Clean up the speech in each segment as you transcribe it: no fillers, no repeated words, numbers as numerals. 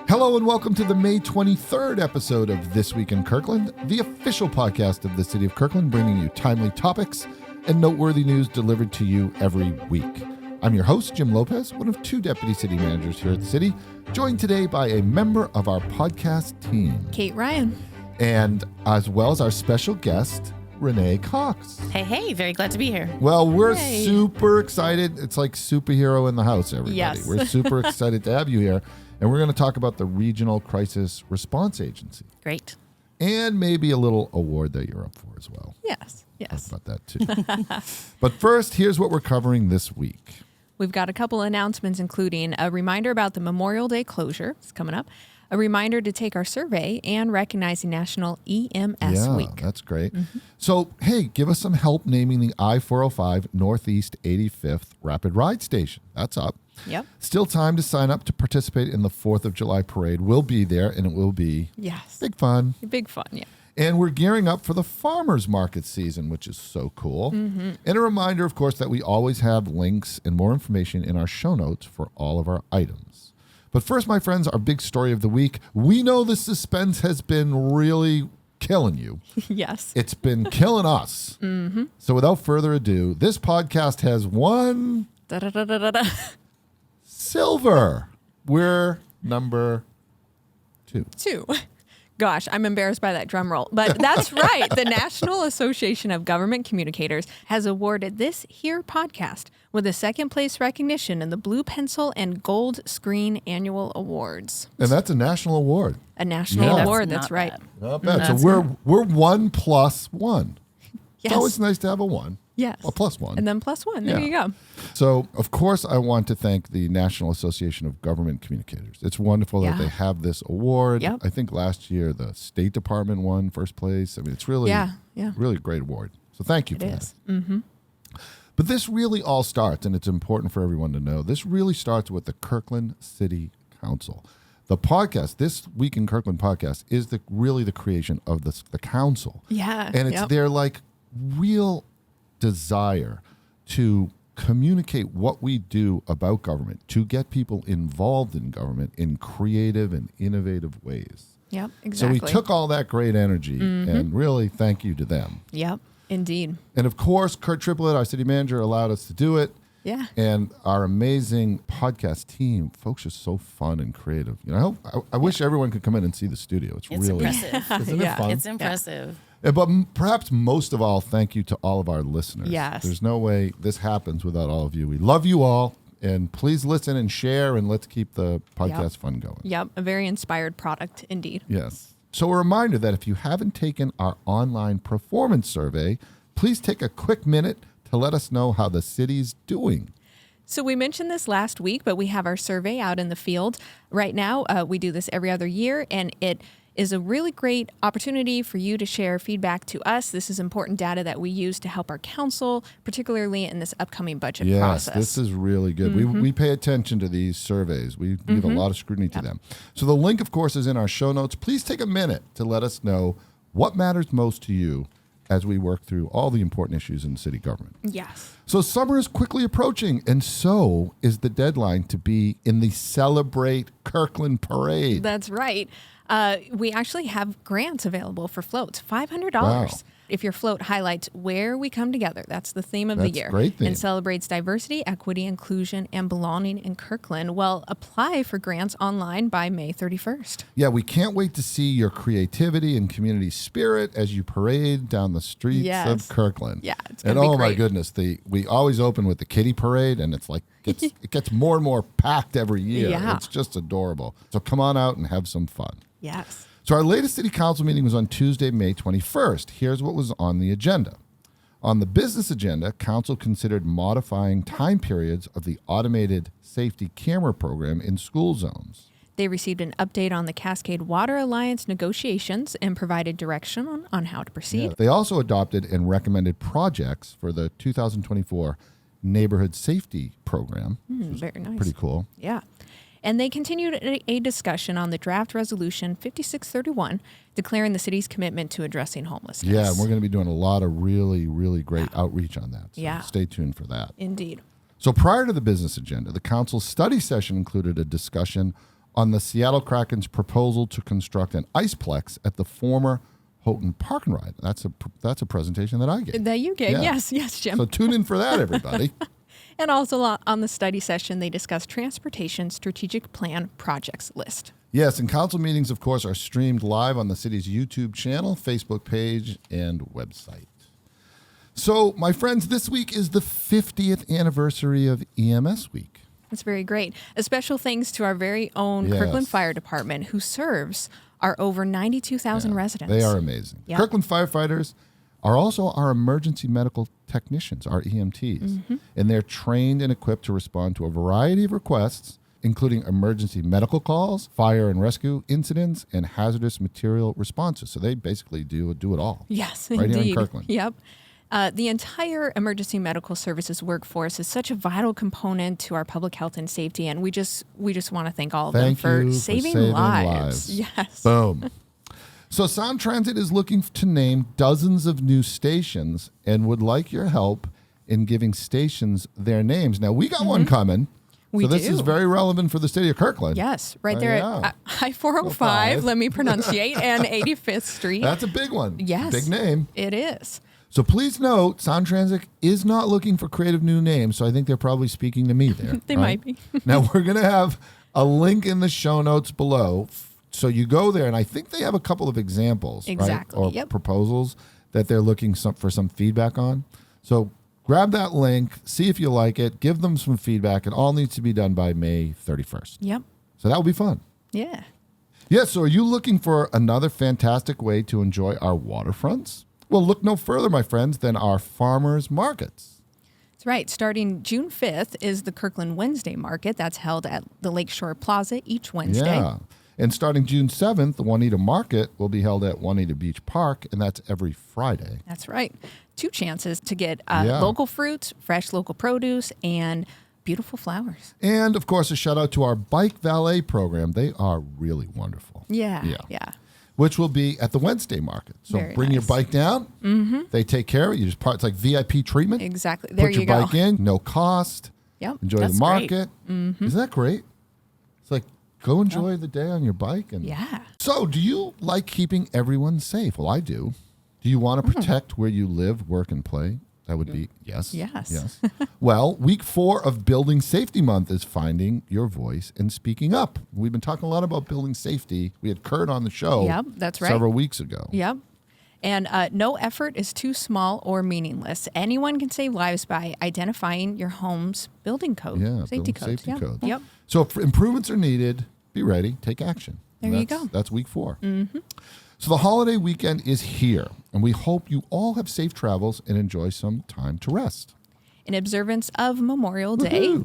Hello and welcome to the May 23rd episode of This Week in Kirkland, the official podcast of the City of Kirkland, bringing you timely topics and noteworthy news delivered to you every week. I'm your host, Jim Lopez, one of two deputy city managers here at the city, joined today by a member of our podcast team, Kate Ryan, and as well as our special guest, Renee Cox. Hey, very glad to be here. Well, we're super excited. It's like superhero in the house, everybody. Yes. We're super excited to have you here. And we're going to talk about the Regional Crisis Response Agency. Great. And maybe a little award that you're up for as well. Yes. Talk about that too. But first, here's what we're covering this week. We've got a couple announcements, including a reminder about the Memorial Day closure. It's coming up. A reminder to take our survey and recognizing National EMS Week. Yeah, that's great. Mm-hmm. So, hey, give us some help naming the I-405 Northeast 85th Rapid Ride Station. That's up. Yep. Still time to sign up to participate in the 4th of July parade. We'll be there, and it will be big fun. Big fun, yeah. And we're gearing up for the farmers market season, which is so cool. Mm-hmm. And a reminder, of course, that we always have links and more information in our show notes for all of our items. But first, my friends, our big story of the week. We know the suspense has been really killing you. Yes. It's been killing us. Mm-hmm. So without further ado, this podcast has won silver. We're number 2. Gosh, I'm embarrassed by that drum roll. But that's right. The National Association of Government Communicators has awarded this here podcast with a second place recognition in the Blue Pencil and Gold Screen Annual Awards. And that's a national award. A national award, that's right. Not bad. So we're 1 plus 1. Yes. It's always nice to have a 1. Yes. A plus 1. And then plus 1. There you go. So, of course, I want to thank the National Association of Government Communicators. It's wonderful that they have this award. Yep. I think last year the State Department won first place. I mean, it's really, really a great award. So thank you for that. Mm-hmm. But this really all starts, and it's important for everyone to know, this really starts with the Kirkland City Council. The podcast, This Week in Kirkland podcast, is really the creation of the council. Yeah. And it's their real desire to communicate what we do about government, to get people involved in government in creative and innovative ways. Yep, exactly. So we took all that great energy and really thank you to them. Yep, indeed. And of course, Kurt Triplett, our city manager, allowed us to do it. Yeah. And our amazing podcast team, folks are so fun and creative. You know, I wish everyone could come in and see the studio. It's really impressive. Isn't it fun? It's impressive. Yeah, but perhaps most of all, thank you to all of our listeners. Yes. There's no way this happens without all of you. We love you all, and please listen and share, and let's keep the podcast fun going. Yep, a very inspired product indeed. Yes. So a reminder that if you haven't taken our online performance survey, please take a quick minute to let us know how the city's doing. So we mentioned this last week, but we have our survey out in the field right now. We do this every other year, and it is a really great opportunity for you to share feedback to us. This is important data that we use to help our council, particularly in this upcoming budget process. Yes, this is really good. We pay attention to these surveys. We give a lot of scrutiny to them. So the link, of course, is in our show notes. Please take a minute to let us know what matters most to you as we work through all the important issues in city government. Yes. So summer is quickly approaching, and so is the deadline to be in the Celebrate Kirkland parade. That's right. We actually have grants available for floats, $500. Wow. If your float highlights where we come together, that's the theme of the year. Great theme. And celebrates diversity, equity, inclusion, and belonging in Kirkland. Well, apply for grants online by May 31st. Yeah, we can't wait to see your creativity and community spirit as you parade down the streets of Kirkland. Yeah, it's going to be great. My goodness, we always open with the kiddie parade, and it's like it gets more and more packed every year. Yeah. It's just adorable. So come on out and have some fun. Yes. So our latest city council meeting was on Tuesday, May 21st. Here's what was on the agenda. On the business agenda, council considered modifying time periods of the automated safety camera program in school zones. They received an update on the Cascade Water Alliance negotiations and provided direction on how to proceed. Yeah. They also adopted and recommended projects for the 2024 Neighborhood Safety Program. Very nice. Pretty cool. Yeah. And they continued a discussion on the draft resolution 5631, declaring the city's commitment to addressing homelessness. Yeah, and we're going to be doing a lot of really, really great outreach on that. So stay tuned for that. Indeed. So prior to the business agenda, the council's study session included a discussion on the Seattle Kraken's proposal to construct an iceplex at the former Houghton Park and Ride. That's a presentation that I gave. That you gave. Yeah. Yes, Jim. So tune in for that, everybody. And also on the study session, they discussed transportation strategic plan projects list. Yes, and council meetings, of course, are streamed live on the city's YouTube channel, Facebook page, and website. So, my friends, this week is the 50th anniversary of EMS Week. That's very great. A special thanks to our very own Yes. Kirkland Fire Department, who serves our over 92,000 residents. They are amazing. Yep. Kirkland firefighters are also our emergency medical technicians, our EMTs, and they're trained and equipped to respond to a variety of requests, including emergency medical calls, fire and rescue incidents, and hazardous material responses. So they basically do it all. Yes, Right indeed. here in Kirkland. Yep. The entire emergency medical services workforce is such a vital component to our public health and safety, and we just want to thank all of them Thank for you saving lives. Yes. Boom. So Sound Transit is looking to name dozens of new stations and would like your help in giving stations their names. Now, we got one coming. We so this do. is very relevant for the city of Kirkland. Yes, right there yeah. at I-405, let me pronunciate, and 85th Street. That's a big one. Yes. Big name. It is. So please note, Sound Transit is not looking for creative new names, so I think they're probably speaking to me there. They right? might be. Now, we're going to have a link in the show notes below. So you go there, and I think they have a couple of examples, Exactly, right? Or yep. proposals that they're looking for some feedback on. So grab that link, see if you like it, give them some feedback. It all needs to be done by May 31st. Yep. So that will be fun. Yeah. Yes, so are you looking for another fantastic way to enjoy our waterfronts? Well, look no further, my friends, than our farmers markets. That's right. Starting June 5th is the Kirkland Wednesday Market. That's held at the Lakeshore Plaza each Wednesday. Yeah. And starting June 7th, the Juanita Market will be held at Juanita Beach Park, and that's every Friday. That's right. 2 chances to get Yeah. local fruits, fresh local produce, and beautiful flowers. And, of course, a shout-out to our Bike Valet program. They are really wonderful. Yeah. Which will be at the Wednesday Market. So Very bring your nice. bike down. Mm-hmm. They take care of it. You just it's like VIP treatment. Exactly. There Put you your go. bike in, no cost. Yep. Enjoy That's the great. market. Isn't that great? It's like, go enjoy the day on your bike. And Yeah. So, do you like keeping everyone safe? Well, I do. Do you want to protect where you live, work, and play? That would be yes. Yes. Well, week 4 of Building Safety Month is finding your voice and speaking up. We've been talking a lot about building safety. We had Kurt on the show Yep, that's right. several weeks ago. Yep. And no effort is too small or meaningless. Anyone can save lives by identifying your home's building code. Yeah, Safety building codes. safety Yep. codes. Yep. So if improvements are needed, be ready, take action. There And you that's- go. That's week 4. Mm-hmm. So the holiday weekend is here, and we hope you all have safe travels and enjoy some time to rest. In observance of Memorial Day,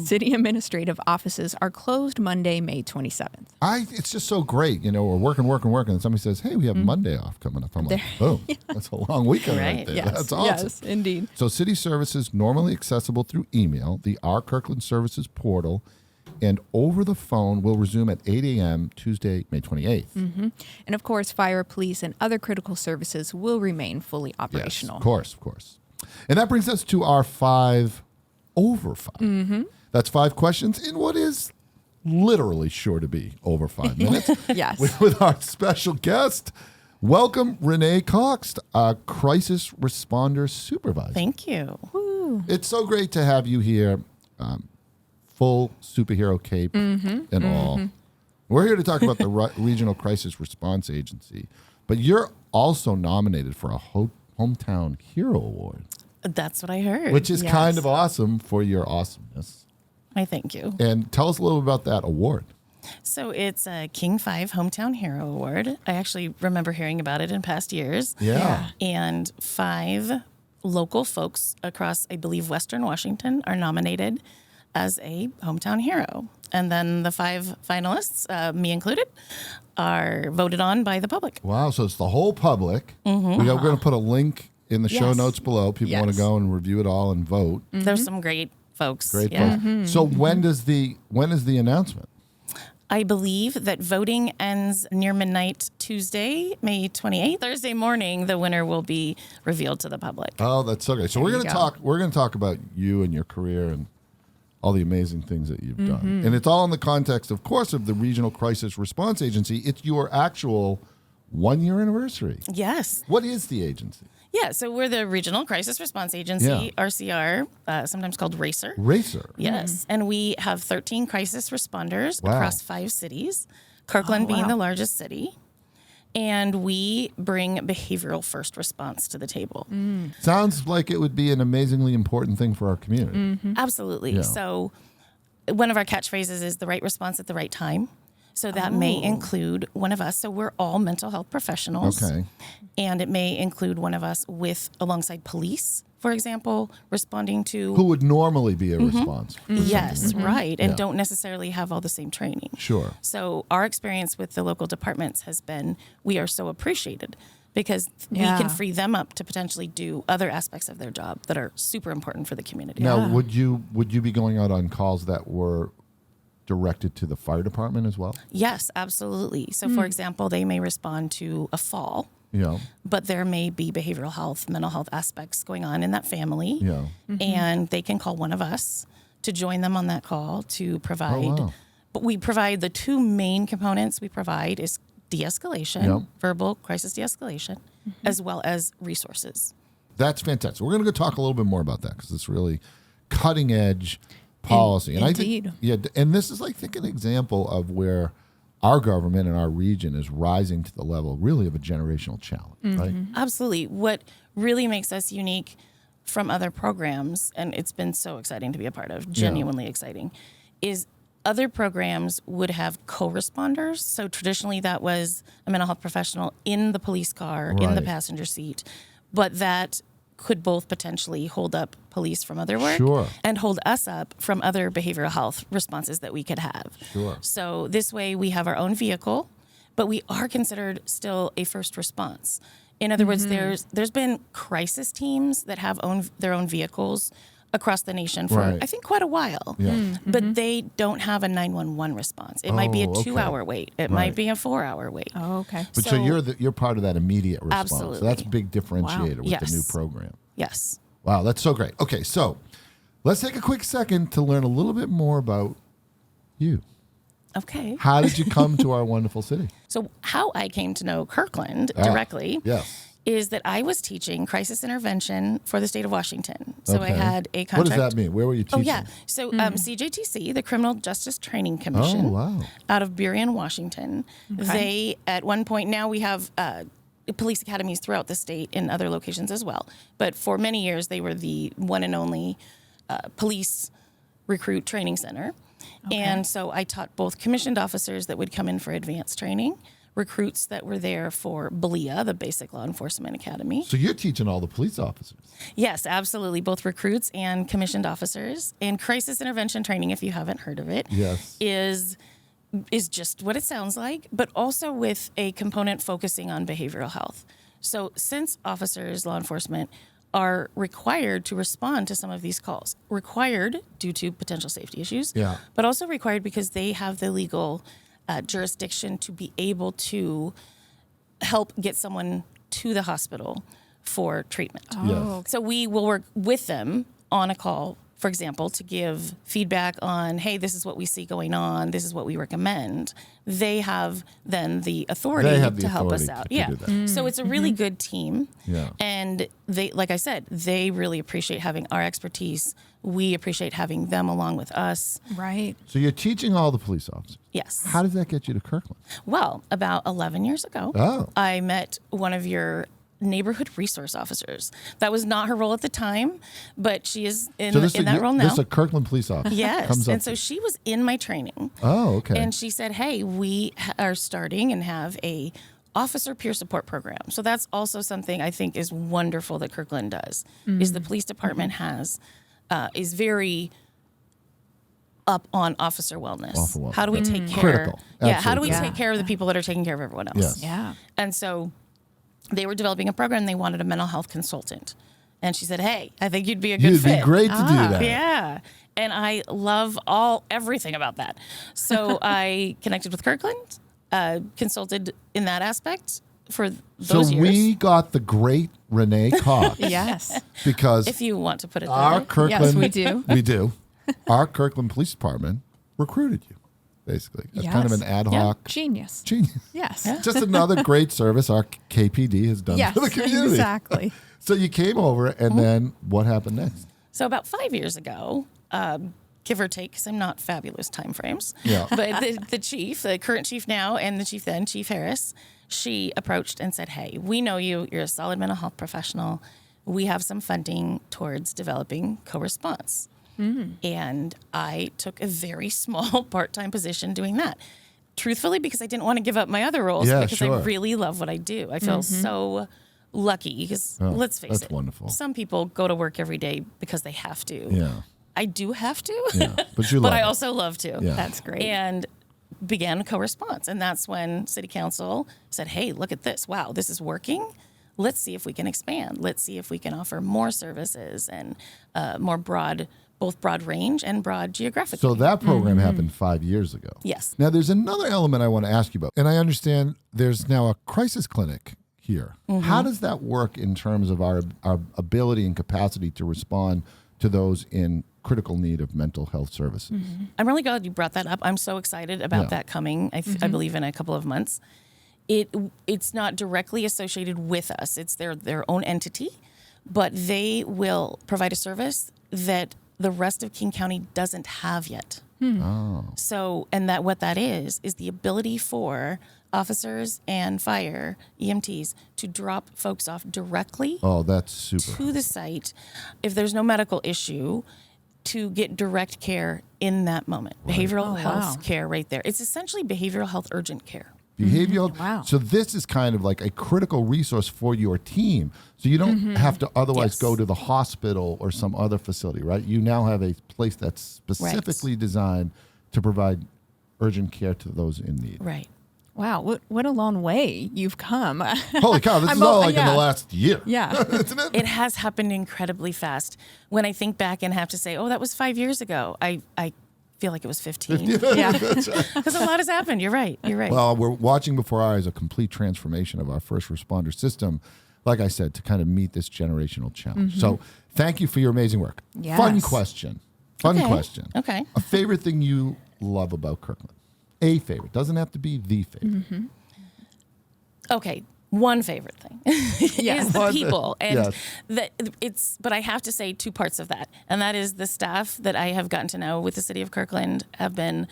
city administrative offices are closed Monday, May 27th. It's just so great. You know, we're working, and somebody says, hey, we have Monday off coming up. I'm like, boom, that's a long weekend right Right. there. Yes. That's awesome. Yes, indeed. So city services normally accessible through email, the Our Kirkland Services portal, and over the phone will resume at 8 a.m. Tuesday, May 28th. And of course, fire, police, and other critical services will remain fully operational. Yes, of course. And that brings us to our 5 over 5. That's 5 questions in what is literally sure to be over 5 minutes. Yes. With our special guest, welcome Renee Cox, a crisis responder supervisor. Thank you. It's so great to have you here, full superhero cape and all. We're here to talk about the Regional Crisis Response Agency, but you're also nominated for a Hometown Hero Award, That's what I heard. which is Yes. kind of awesome for your awesomeness. I thank you. And tell us a little about that award. So it's a King 5 Hometown Hero Award. I actually remember hearing about it in past years. Yeah. And 5 local folks across, I believe, Western Washington are nominated as a hometown hero. And then the 5 finalists, me included, are voted on by the public. Wow. So it's the whole public. We're going to put a link in the show Yes. notes below. People want to Yes. go and review it all and vote. There's some great folks. Great. Yeah. Folks. So when is the announcement? I believe that voting ends near midnight Tuesday, May 28th. Thursday morning, the winner will be revealed to the public. Oh, that's so great. So we're There going you to go. talk. We're going to talk about you and your career and all the amazing things that you've done. And it's all in the context, of course, of the Regional Crisis Response Agency. It's your actual 1-year anniversary. Yes. What is the agency? Yeah, so we're the Regional Crisis Response Agency, Yeah. RCR, sometimes called RACER. RACER. Yes, and we have 13 crisis responders Wow. across 5 cities, Kirkland being the largest city. And we bring behavioral first response to the table. Sounds like it would be an amazingly important thing for our community. Absolutely. Yeah. So one of our catchphrases is the right response at the right time. So that may include one of us. So we're all mental health professionals. Okay. And it may include one of us alongside police, for example, responding to. Who would normally be a response? Yes, right. And Yeah. don't necessarily have all the same training. Sure. So our experience with the local departments has been, we are so appreciated because we can free them up to potentially do other aspects of their job that are super important for the community. Now, would you be going out on calls that were directed to the fire department as well? Yes, absolutely. So for example, they may respond to a fall, Yeah. but there may be behavioral health, mental health aspects going on in that family. Yeah. And they can call one of us to join them on that call to provide. wow. But we provide the 2 main components we provide is de-escalation, Yep. verbal crisis de-escalation, as well as resources. That's fantastic. We're going to go talk a little bit more about that because it's really cutting edge policy. And Indeed. I think, and this is like, think an example of where our government and our region is rising to the level really of a generational challenge, right? Absolutely. What really makes us unique from other programs, and it's been so exciting to be a part of, genuinely exciting, is other programs would have co-responders. So traditionally that was a mental health professional in the police car, in the Right. passenger seat, but that could both potentially hold up police from other work Sure. and hold us up from other behavioral health responses that we could have. Sure. So this way we have our own vehicle, but we are considered still a first response. In other words, there's been crisis teams that have their own vehicles across the nation for, Right. I think, quite a while. Yeah. But they don't have a 911 response. It might be a Oh, okay. 2-hour wait. It might be a 4-hour wait. Oh, okay. But so, So- you're part of that immediate response. So Absolutely. that's a big differentiator with the Yes. new program. Yes. Wow, that's so great. Okay, so let's take a quick second to learn a little bit more about you. Okay. How did you come to our wonderful city? So how I came to know Kirkland directly Yes. is that I was teaching crisis intervention for the state of Washington. So I Okay. had a What contract. does that mean? Where were you teaching? Oh, yeah. So CJTC, the Criminal Justice Training Commission, Oh, wow. out of Burien, Washington, they, at one point, now we have police academies throughout the state in other locations as well. But for many years, they were the one and only police recruit training center. And so I taught both commissioned officers that would come in for advanced training, recruits that were there for BLEA, the Basic Law Enforcement Academy. So you're teaching all the police officers. Yes, absolutely. Both recruits and commissioned officers. And crisis intervention training, if you haven't heard of it, Yes. is just what it sounds like, but also with a component focusing on behavioral health. So since officers, law enforcement, are required to respond to some of these calls, required due to potential safety issues, Yeah. but also required because they have the legal jurisdiction to be able to help get someone to the hospital for treatment. Yes. So we will work with them on a call, for example, to give feedback on, hey, this is what we see going on, this is what we recommend. They have then the authority They have the to help us authority out. to do that. So it's a really good team. Yeah. And they, like I said, they really appreciate having our expertise. We appreciate having them along with us. Right. So you're teaching all the police officers. Yes. How does that get you to Kirkland? Well, about 11 years ago, Oh. I met one of your neighborhood resource officers. That was not her role at the time, but she is in that role now. This is a Kirkland police officer. Yes. Comes up And so she was in my training. Oh, okay. And she said, hey, we are starting and have a officer peer support program. So that's also something I think is wonderful that Kirkland does, is the police department is very up on officer wellness. Officer wellness. How do we take care? Critical. Yeah. How do we Absolutely. take care of the people that are taking care of everyone else? Yes. Yeah. And so they were developing a program. They wanted a mental health consultant. And she said, hey, I think you'd be a good You'd fit. be great to do that. Yeah. And I love everything about that. So I connected with Kirkland, consulted in that aspect for those So years. we got the great Renee Cox. Yes. Because If you want to put it that our way. Kirkland. Yes, we do. We do. our Kirkland Police Department recruited you, basically. As kind of an ad hoc. Genius. Yes. Just another great service our KPD has done for the community. Exactly. So you came over, and then what happened next? So about 5 years ago, give or take, because I'm not fabulous time frames. Yeah. But the current chief now, and the chief then, Chief Harris, she approached and said, hey, we know you. You're a solid mental health professional. We have some funding towards developing co-response. And I took a very small part-time position doing that. Truthfully, because I didn't want to give up my other roles, because I really love what I do. I feel so lucky because, let's face that's it, wonderful. Some people go to work every day because they have to. Yeah. I do have to, But but I also love to. Yeah. That's great. And began a co-response. And that's when City Council said, hey, look at this. Wow, this is working. Let's see if we can expand. Let's see if we can offer more services and more both broad range and broad geographically. So that program happened 5 years ago. Yes. Now, there's another element I want to ask you about. And I understand there's now a crisis clinic here. How does that work in terms of our ability and capacity to respond to those in critical need of mental health services? I'm really glad you brought that up. I'm so excited about that coming, I believe, in a couple of months. It's not directly associated with us. It's their own entity, but they will provide a service that the rest of King County doesn't have yet. So, and what that is the ability for officers and fire EMTs to drop folks off directly That's super. to the site if there's no medical issue, to get direct care in that moment. Behavioral health care right there. It's essentially behavioral health urgent care. Behavioral. Wow. So this is kind of like a critical resource for your team. So you don't have to otherwise go to the hospital or some other facility, right? You now have a place that's specifically designed to provide urgent care to those in need. Right. Wow, what a long way you've come. Holy cow, this is all in the last year. Yeah. Isn't it? It has happened incredibly fast. When I think back and have to say, that was 5 years ago, I feel like it was 15. Yeah. Because a lot has happened. You're right. Well, we're watching before our eyes a complete transformation of our first responder system, like I said, to kind of meet this generational challenge. So thank you for your amazing work. Yes. Fun question. Okay. A favorite thing you love about Kirkland? A favorite. Doesn't have to be the favorite. Okay. One favorite thing is the people. And but I have to say two parts of that. And that is the staff that I have gotten to know with the city of Kirkland have been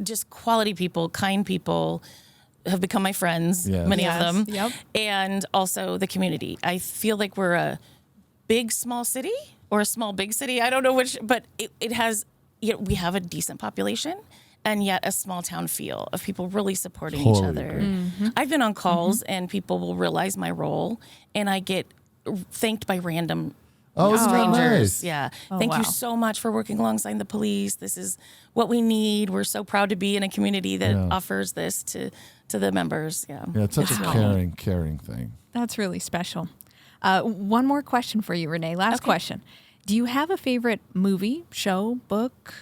just quality people, kind people, have become my friends, many of them. Yep. And also the community. I feel like we're a big, small city or a small, big city. I don't know which, but it has, we have a decent population. And yet a small town feel of people really supporting each other. I've been on calls and people will realize my role and I get thanked by random strangers. Nice. Yeah. Thank you so much for working alongside the police. This is what we need. We're so proud to be in a community that offers this to the members. Yeah. Yeah, it's such a caring thing. That's really special. One more question for you, Renee. Last question. Do you have a favorite movie, show, book?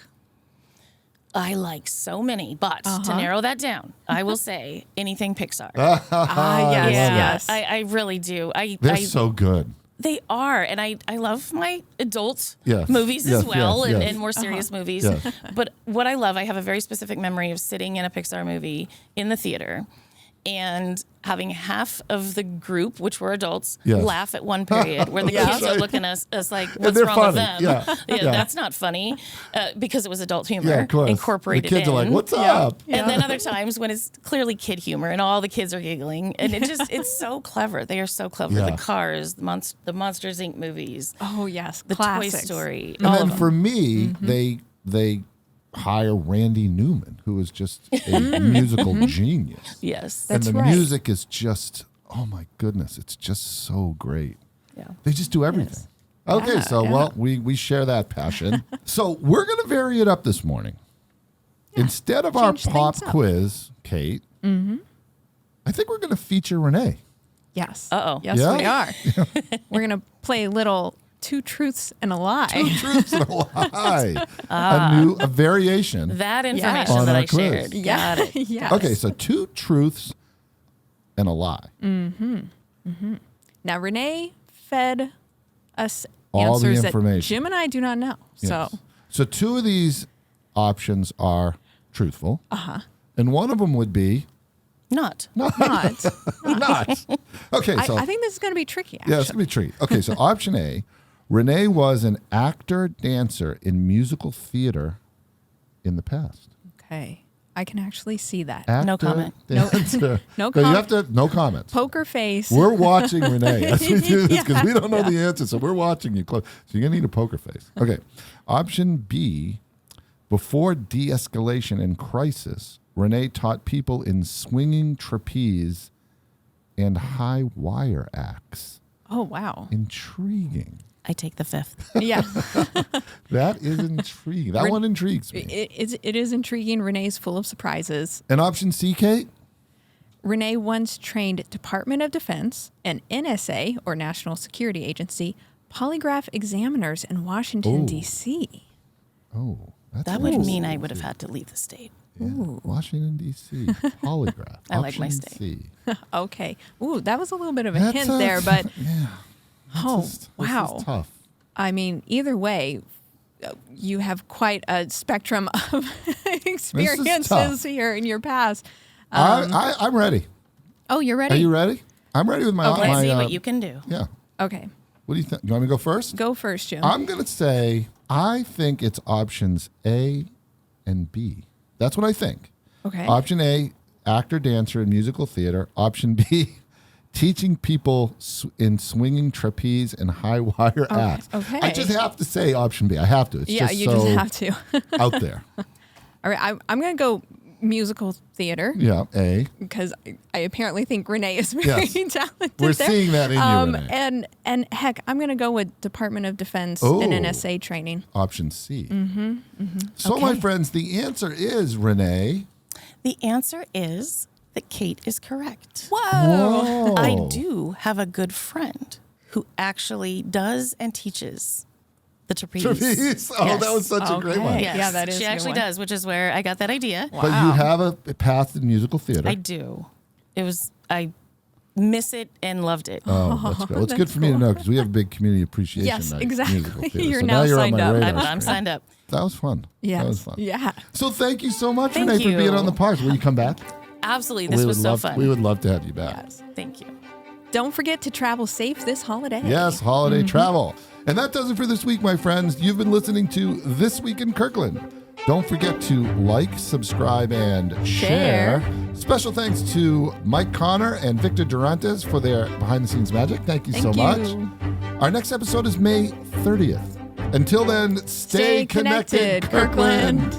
I like so many, but to narrow that down, I will say anything Pixar. Yes. I really do. They're so good. They are, and I love my adult movies as well, and more serious movies. Yes. But what I love, I have a very specific memory of sitting in a Pixar movie in the theater and having half of the group, which were adults, laugh at one period where the kids are looking at us like, what's wrong with them? That's not funny, because it was adult humor incorporated in. The kids are like, what's up? And then other times when it's clearly kid humor and all the kids are giggling, and it's so clever. They are so clever. The Cars, the Monsters, Inc. movies. Oh, yes. The Classics. Toy Story. And then for me, they hire Randy Newman, who is just a musical genius. Yes. That's and the right. music is just, oh my goodness, it's just so great. Yeah. They just do everything. Okay, well, we share that passion. So we're going to vary it up this morning. Instead of our Change pop things up. quiz, Kate, I think we're going to feature Renee. Yes. Uh-oh. Yes, Yeah? we are. We're going to play a little Two Truths and a Lie. Two truths and a lie. A variation. That Yes. information On that our I quiz. shared. Got it. Yes. Okay, so two truths and a lie. Now, Renee fed us All the answers that information. Jim and I do not know. Yes. So So 2 of these options are truthful. And one of them would be Not. Not. not. Okay, so I think this is going to be tricky, actually. yeah, it's going to be tricky. Okay, so option A, Renee was an actor, dancer in musical theater in the past. Okay. I can actually see that. Actor, No comment. Dancer. No So you comment. have to, no comments. Poker face. We're watching Renee as we do this because we don't know Yeah. the answer, so we're watching you close. So you're going to need a poker face. Okay. Option B, before de-escalation and crisis, Renee taught people in swinging trapeze and high wire acts. Oh, wow. Intriguing. I take the 5th. Yeah. That is intriguing. That one intrigues me. It is intriguing. Renee's full of surprises. And option C, Kate? Renee once trained Department of Defense and NSA, or National Security Agency, polygraph examiners in Washington, Oh. D.C. Oh, that's That would interesting. mean I would have had to leave the state. Yeah. Washington, D.C. Polygraph. I like my Option state. C. Okay. Ooh, that was a little bit of a That's hint there, but yeah. oh, This wow. is tough. I mean, either way, you have quite a spectrum of experiences tough. here in your past. I'm ready. Oh, you're ready? Are you ready? I'm ready with my. Okay. my Let's see what you can do. Yeah. Okay. What do you think? Do you want me to go first? Go first, Jim. I'm going to say I think it's options A and B. That's what I think. Okay. Option A, actor, dancer in musical theater. Option B, teaching people in swinging trapeze and high wire acts. okay. I just have to say option B. I have to. It's yeah, just you so just have to. out there. All right. I'm going to go musical theater Yeah, A. because I apparently think Renee is very Yes. talented. We're there. seeing that in you, Renee. And heck, I'm going to go with Department of Defense Oh. and NSA training. Option C. So, my Okay. friends, the answer is Renee. The answer is that Kate is correct. Whoa. I do have a good friend who actually does and teaches the trapeze. Trapeze. Oh, Yes. that was such a great one. Okay. Yes. Yeah, that is a She good actually one. does, which is where I got that idea. But you have a path in musical theater. I do. I miss it and loved it. Oh, that's great. Well, it's good That's for me to cool. know because we have a big community appreciation Yes, night. exactly. Musical theater. You're So now you're on signed my up. radar I'm screen. signed up. That was fun. Yes. That was fun. Yeah. So thank you so much, Thank Renee, for being you. on the podcast. Will you come back? Absolutely. This we was would so love, fun. We would love to have you back. Yes. Thank you. Don't forget to travel safe this holiday. Yes, holiday travel. And that does it for this week, my friends. You've been listening to This Week in Kirkland. Don't forget to like, subscribe, and share. Special thanks to Mike Connor and Victor Durantes for their behind-the-scenes magic. Thank you so Thank much. you. Our next episode is May 30th. Until then, stay connected, Kirkland.